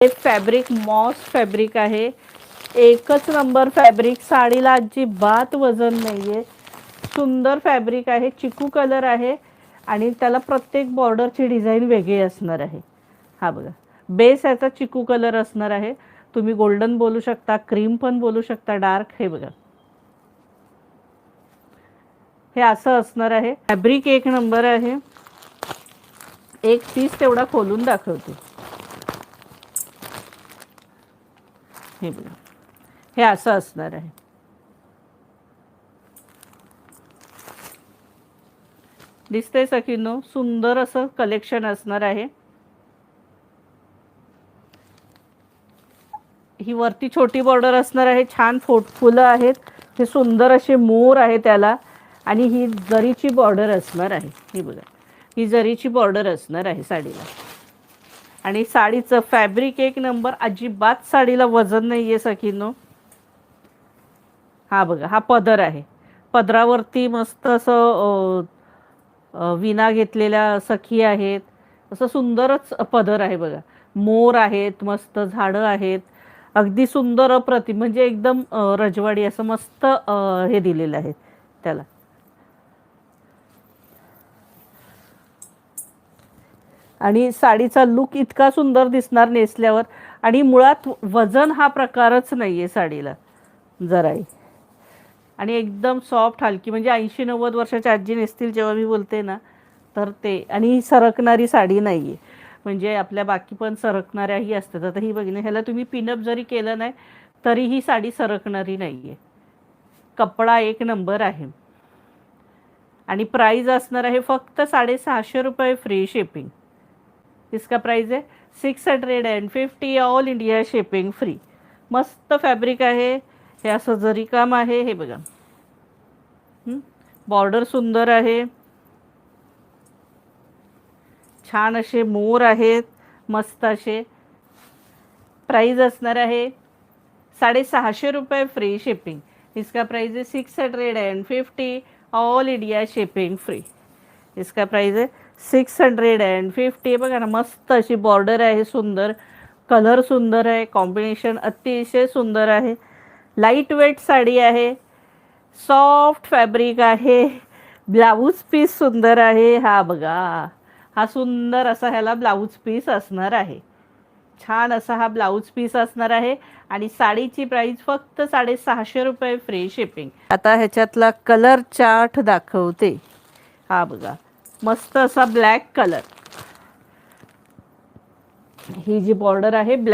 हे fabric MOS fabric आहे, एकच नंबर फॅब्रिक. साडीला अजिबात वजन नाहीये. सुंदर फॅब्रिक आहे, चिकू कलर आहे आणि त्याला प्रत्येक बॉर्डरची डिझाईन वेगळी असणार आहे. हा बघा, बेस याचा चिकू कलर असणार आहे. तुम्ही गोल्डन बोलू शकता, क्रीम पण बोलू शकता, डार्क. हे बघा, हे असं असणार आहे. फॅब्रिक एक नंबर आहे. एक पीस तेवढा खोलून दाखवते. हे बघा, हे असं असणार आहे. दिसतंय सखींनो, सुंदर असं कलेक्शन असणार आहे. ही वरती छोटी बॉर्डर असणार आहे, छान फुलं आहेत, हे सुंदर असे मोर आहे त्याला. आणि ही जरीची बॉर्डर असणार आहे. ही बघा, ही जरीची बॉर्डर असणार आहे साडीला. आणि साडीचं फॅब्रिक एक नंबर, अजिबात साडीला वजन नाही आहे सखींनो. हा बघा, हा पदर आहे. पदरावरती मस्त असं विना घेतलेल्या सखी आहेत. असं सुंदरच पदर आहे बघा. मोर आहेत, मस्त झाडं आहेत, अगदी सुंदर अप्रतिम, म्हणजे एकदम रजवाडी असं मस्त हे दिलेलं आहे त्याला. आणि साडीचा लुक इतका सुंदर दिसणार नेसल्यावर. आणि मुळात वजन हा प्रकारच नाही आहे साडीला जराही. आणि एकदम सॉफ्ट हलकी, म्हणजे 80-90 वर्षाच्या आजी नेसतील जेव्हा मी बोलते ना, तर ते. आणि ही सरकणारी साडी नाही आहे, म्हणजे आपल्या बाकी पण सरकणाऱ्याही असतात. आता ही बघितलं, ह्याला तुम्ही पिनअप जरी केलं नाही तरी ही साडी सरकणारी नाही आहे. कपडा एक नंबर आहे. आणि प्राइस असणार आहे फक्त 650 रुपये, फ्री शिपिंग. इसका प्राइस है 650, ऑल इंडिया शिपिंग फ्री. मस्त फॅब्रिक आहे. हे असं जरी काम आहे. हे बघा, बॉर्डर सुंदर आहे, छान असे मोर आहेत मस्त असे. प्राइस असणार आहे 650 रुपये, फ्री शिपिंग. इसका प्राइस है 650, ऑल इंडिया शिपिंग फ्री. इसका प्राइस है 650. बघा ना, मस्त अशी बॉर्डर आहे, सुंदर कलर, सुंदर आहे, कॉम्बिनेशन अतिशय सुंदर आहे. लाईट वेट साडी आहे, सॉफ्ट फॅब्रिक आहे, ब्लाऊज पीस सुंदर आहे. हा बघा, हा सुंदर असा ह्याला ब्लाऊज पीस असणार आहे. छान असा हा ब्लाऊज पीस असणार आहे. आणि साडीची प्राइस फक्त 650 रुपये, फ्री शिपिंग. आता ह्याच्यातला कलर चार्ट दाखवते. हा बघा, मस्त असा ब्लॅक कलर. ही जी बॉर्डर आहे ब्लॅक